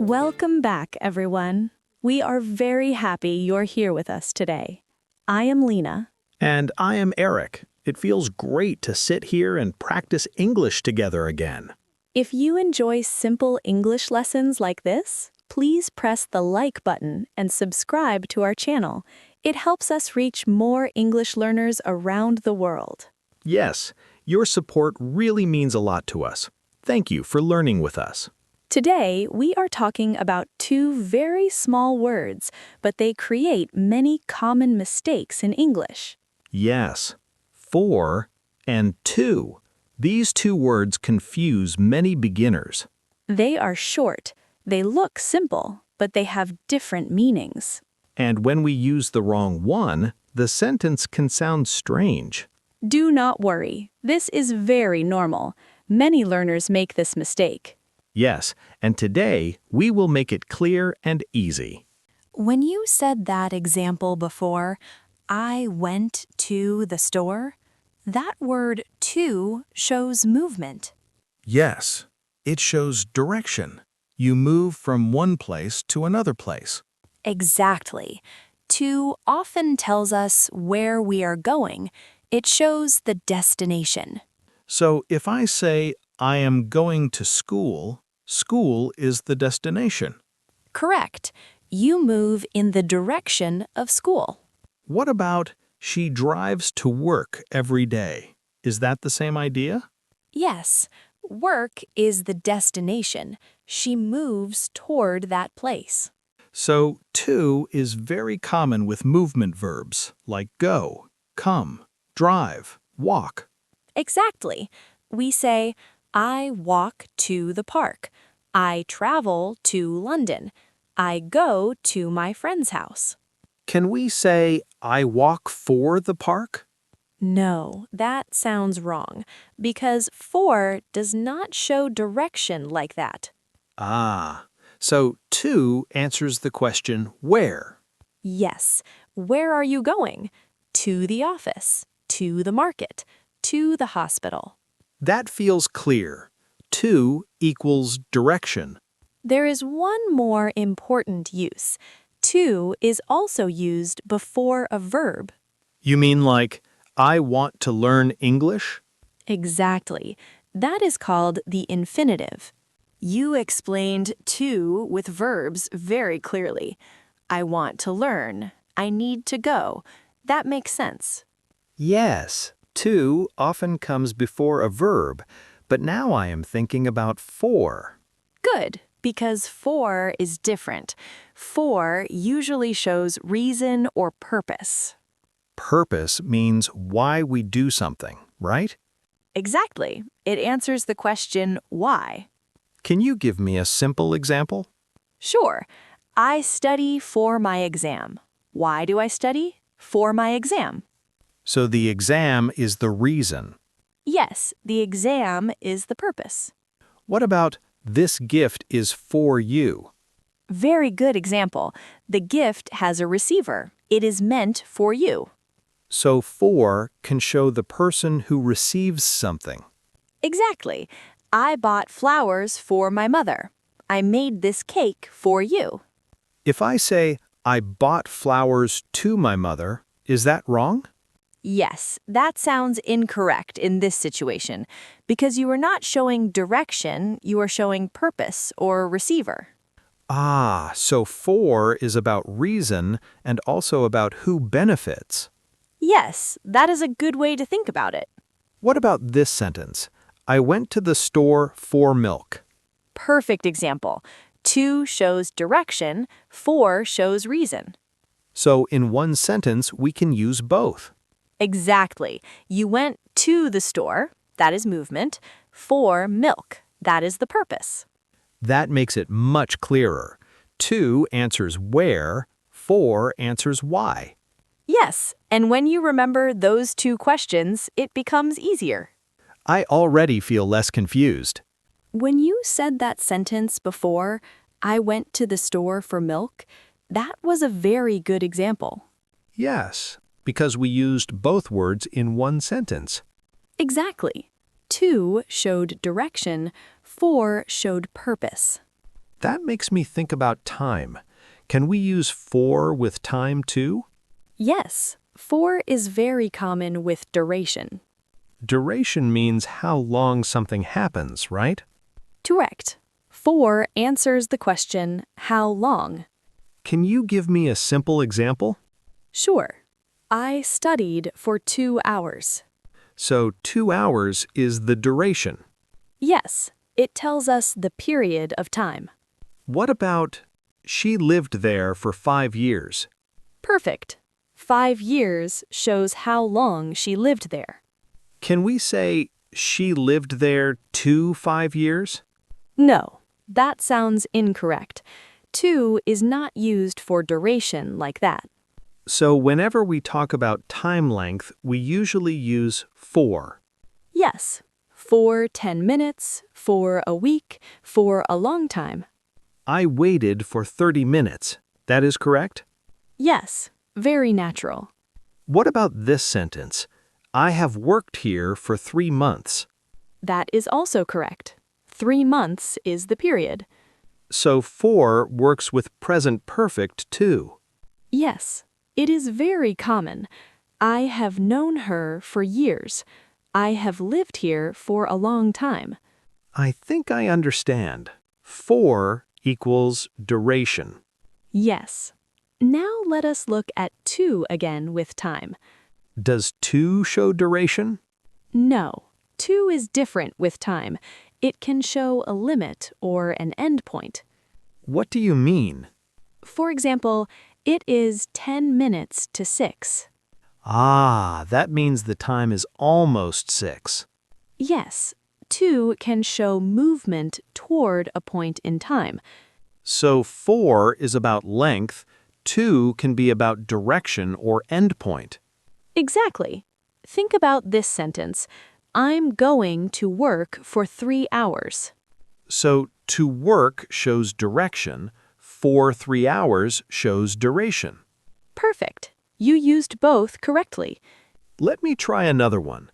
Welcome back, everyone. We are very happy you're here with us today. I am Lena. And I am Eric. It feels great to sit here and practice English together again. If you enjoy simple English lessons like this, please press the like button and subscribe to our channel. It helps us reach more English learners around the world. Yes, your support really means a lot to us. Thank you for learning with us. Today, we are talking about two very small words, but they create many common mistakes in English. Yes, for and to. These two words confuse many beginners. They are short, they look simple, but they have different meanings. And when we use the wrong one, the sentence can sound strange. Do not worry, this is very normal. Many learners make this mistake. Yes, and today we will make it clear and easy. When you said that example before, I went to the store, that word to shows movement. Yes, it shows direction. You move from one place to another place. Exactly. To often tells us where we are going. It shows the destination. So if I say, I am going to school, school is the destination. Correct. You move in the direction of school. What about, she drives to work every day? Is that the same idea? Yes, work is the destination. She moves toward that place. So to is very common with movement verbs like go, come, drive, walk. Exactly. We say, I walk to the park. I travel to London. I go to my friend's house. Can we say, I walk for the park? No, that sounds wrong, because for does not show direction like that. Ah, so to answers the question where. Yes, where are you going? To the office, to the market, to the hospital. That feels clear. To equals direction. There is one more important use. To is also used before a verb. You mean like, I want to learn English? Exactly. That is called the infinitive. You explained to with verbs very clearly. I want to learn. I need to go. That makes sense. Yes, to often comes before a verb, but now I am thinking about for. Good, because for is different. For usually shows reason or purpose. Purpose means why we do something, right? Exactly. It answers the question, why? Can you give me a simple example? Sure. I study for my exam. Why do I study? For my exam. So the exam is the reason. Yes, the exam is the purpose. What about this gift is for you? Very good example. The gift has a receiver. It is meant for you. So for can show the person who receives something. Exactly. I bought flowers for my mother. I made this cake for you. If I say, I bought flowers to my mother, is that wrong? Yes, that sounds incorrect in this situation because you are not showing direction, you are showing purpose or receiver. Ah, so for is about reason and also about who benefits. Yes, that is a good way to think about it. What about this sentence? I went to the store for milk. Perfect example. To shows direction, for shows reason. So in one sentence, we can use both. Exactly. You went to the store, that is movement, for milk, that is the purpose. That makes it much clearer. To answers where, for answers why. Yes, and when you remember those two questions, it becomes easier. I already feel less confused. When you said that sentence before, I went to the store for milk, that was a very good example. Yes, because we used both words in one sentence. Exactly. To showed direction, for showed purpose. That makes me think about time. Can we use for with time too? Yes, for is very common with duration. Duration means how long something happens, right? Correct. For answers the question, how long? Can you give me a simple example? Sure. I studied for 2 hours. So 2 hours is the duration. Yes, it tells us the period of time. What about she lived there for 5 years? Perfect. 5 years shows how long she lived there. Can we say she lived there 5 years? No, that sounds incorrect. To is not used for duration like that. So whenever we talk about time length, we usually use for. Yes, for 10 minutes, for a week, for a long time. I waited for 30 minutes. That is correct? Yes, very natural. What about this sentence? I have worked here for 3 months. That is also correct. 3 months is the period. So for works with present perfect too. Yes, it is very common. I have known her for years. I have lived here for a long time. I think I understand. For equals duration. Yes. Now let us look at to again with time. Does to show duration? No, to is different with time. It can show a limit or an end point. What do you mean? For example, it is 10 minutes to 6. Ah, that means the time is almost 6. Yes, to can show movement toward a point in time. So for is about length, to can be about direction or endpoint. Exactly. Think about this sentence. I'm going to work for 3 hours. So to work shows direction, for 3 hours shows duration. Perfect. You used both correctly. Let me try another one.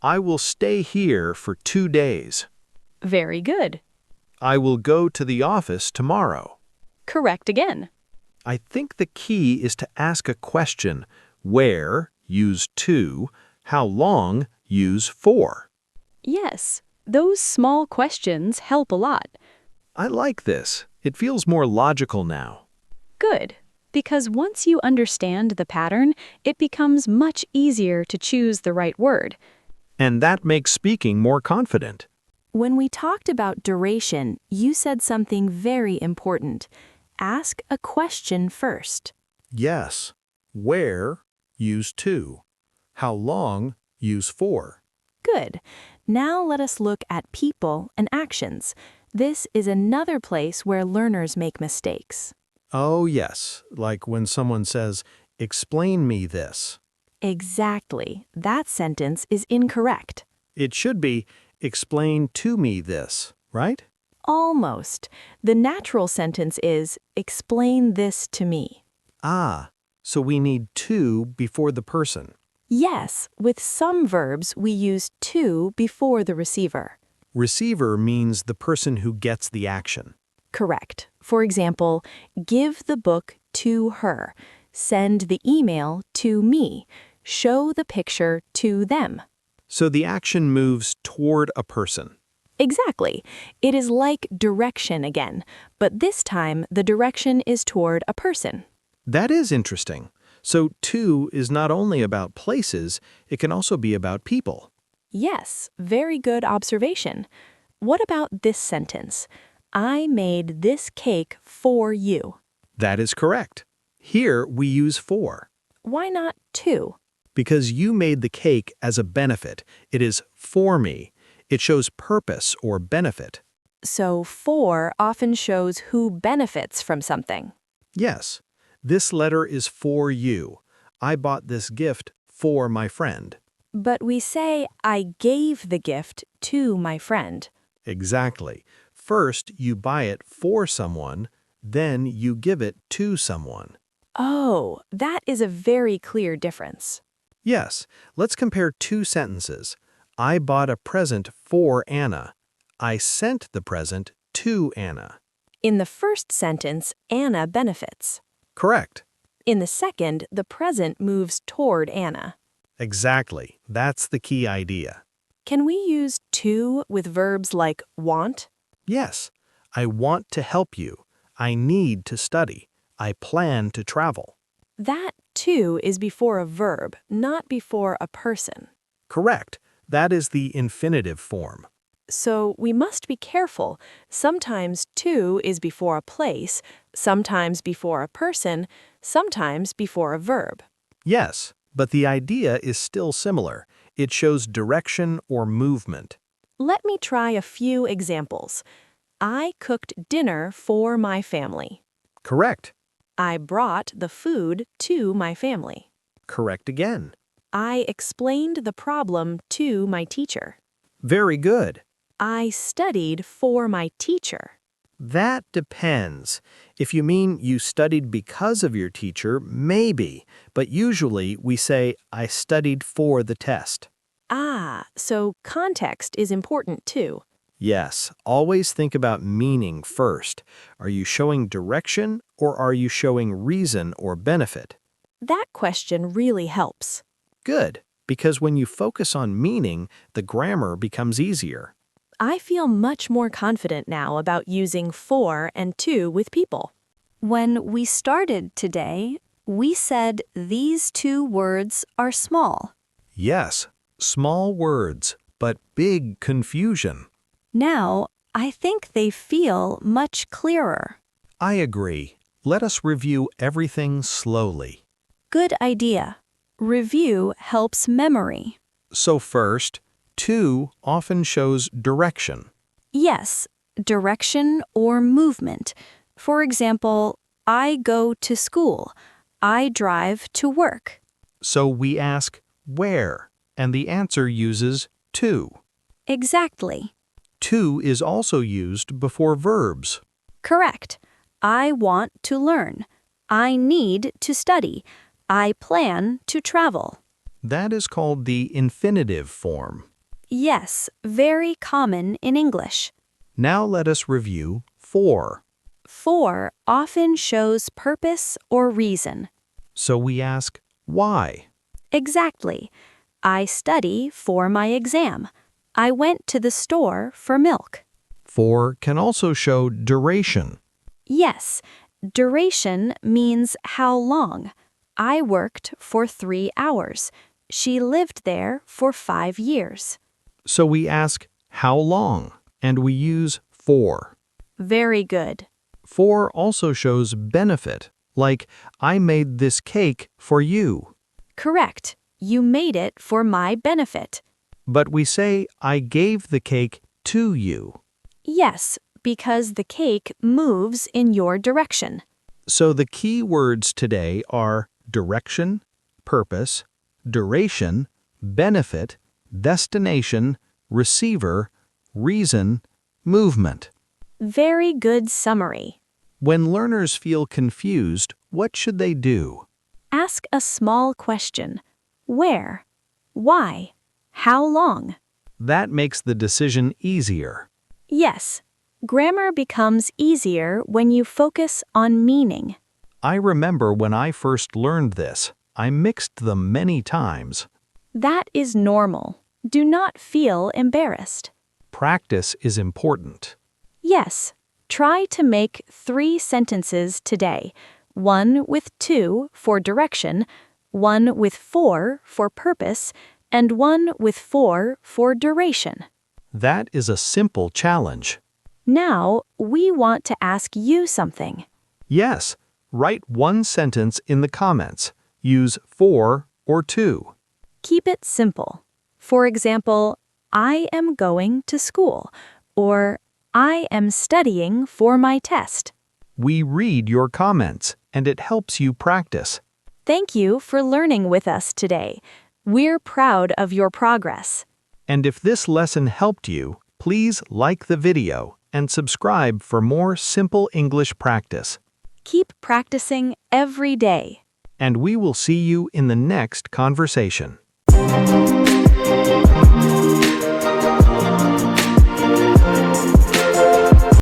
I will stay here for 2 days. Very good. I will go to the office tomorrow. Correct again. I think the key is to ask a question. Where, use to. How long, use for. Yes, those small questions help a lot. I like this. It feels more logical now. Good, because once you understand the pattern, it becomes much easier to choose the right word. And that makes speaking more confident. When we talked about duration, you said something very important. Ask a question first. Yes. Where, use to. How long, use for. Good. Now let us look at people and actions. This is another place where learners make mistakes. Oh, yes. Like when someone says, explain me this. Exactly. That sentence is incorrect. It should be, explain to me this, right? Almost. The natural sentence is, explain this to me. Ah, so we need to before the person. Yes, with some verbs we use to before the receiver. Receiver means the person who gets the action. Correct. For example, give the book to her, send the email to me, show the picture to them. So the action moves toward a person. Exactly. It is like direction again, but this time the direction is toward a person. That is interesting. So to is not only about places, it can also be about people. Yes, very good observation. What about this sentence? I made this cake for you. That is correct. Here we use for. Why not to? Because you made the cake as a benefit. It is for me. It shows purpose or benefit. So for often shows who benefits from something. Yes, this letter is for you. I bought this gift for my friend. But we say, I gave the gift to my friend. Exactly. First, you buy it for someone, then you give it to someone. Oh, that is a very clear difference. Yes, let's compare 2 sentences. I bought a present for Anna. I sent the present to Anna. In the first sentence, Anna benefits. Correct. In the second, the present moves toward Anna. Exactly. That's the key idea. Can we use to with verbs like want? Yes, I want to help you. I need to study. I plan to travel. That to is before a verb, not before a person. Correct. That is the infinitive form. So we must be careful. Sometimes to is before a place, sometimes before a person, sometimes before a verb. Yes, but the idea is still similar. It shows direction or movement. Let me try a few examples. I cooked dinner for my family. Correct. I brought the food to my family. Correct again. I explained the problem to my teacher. Very good. I studied for my teacher. That depends. If you mean you studied because of your teacher, maybe, but usually we say, I studied for the test. Ah, so context is important too. Yes, always think about meaning first. Are you showing direction or are you showing reason or benefit? That question really helps. Good, because when you focus on meaning, the grammar becomes easier. I feel much more confident now about using for and to with people. When we started today, we said these two words are small. Yes, small words, but big confusion. Now, I think they feel much clearer. I agree. Let us review everything slowly. Good idea. Review helps memory. So first, to often shows direction. Yes, direction or movement. For example, I go to school. I drive to work. So we ask where, and the answer uses to. Exactly. To is also used before verbs. Correct. I want to learn. I need to study. I plan to travel. That is called the infinitive form. Yes, very common in English. Now let us review for. For often shows purpose or reason. So we ask why. Exactly. I study for my exam. I went to the store for milk. For can also show duration. Yes, duration means how long. I worked for 3 hours. She lived there for 5 years. So we ask how long, and we use for. Very good. For also shows benefit, like I made this cake for you. Correct. You made it for my benefit. But we say I gave the cake to you. Yes, because the cake moves in your direction. So the key words today are direction, purpose, duration, benefit, destination, receiver, reason, movement. Very good summary. When learners feel confused, what should they do? Ask a small question. Where? Why? How long? That makes the decision easier. Yes, grammar becomes easier when you focus on meaning. I remember when I first learned this, I mixed them many times. That is normal. Do not feel embarrassed. Practice is important. Yes, try to make 3 sentences today. 1 with to for direction, 1 with for purpose, and 1 with for duration. That is a simple challenge. Now, we want to ask you something. Yes, write one sentence in the comments. Use for or to. Keep it simple. For example, I am going to school, or I am studying for my test. We read your comments, and it helps you practice. Thank you for learning with us today. We're proud of your progress. And if this lesson helped you, please like the video and subscribe for more simple English practice. Keep practicing every day. And we will see you in the next conversation.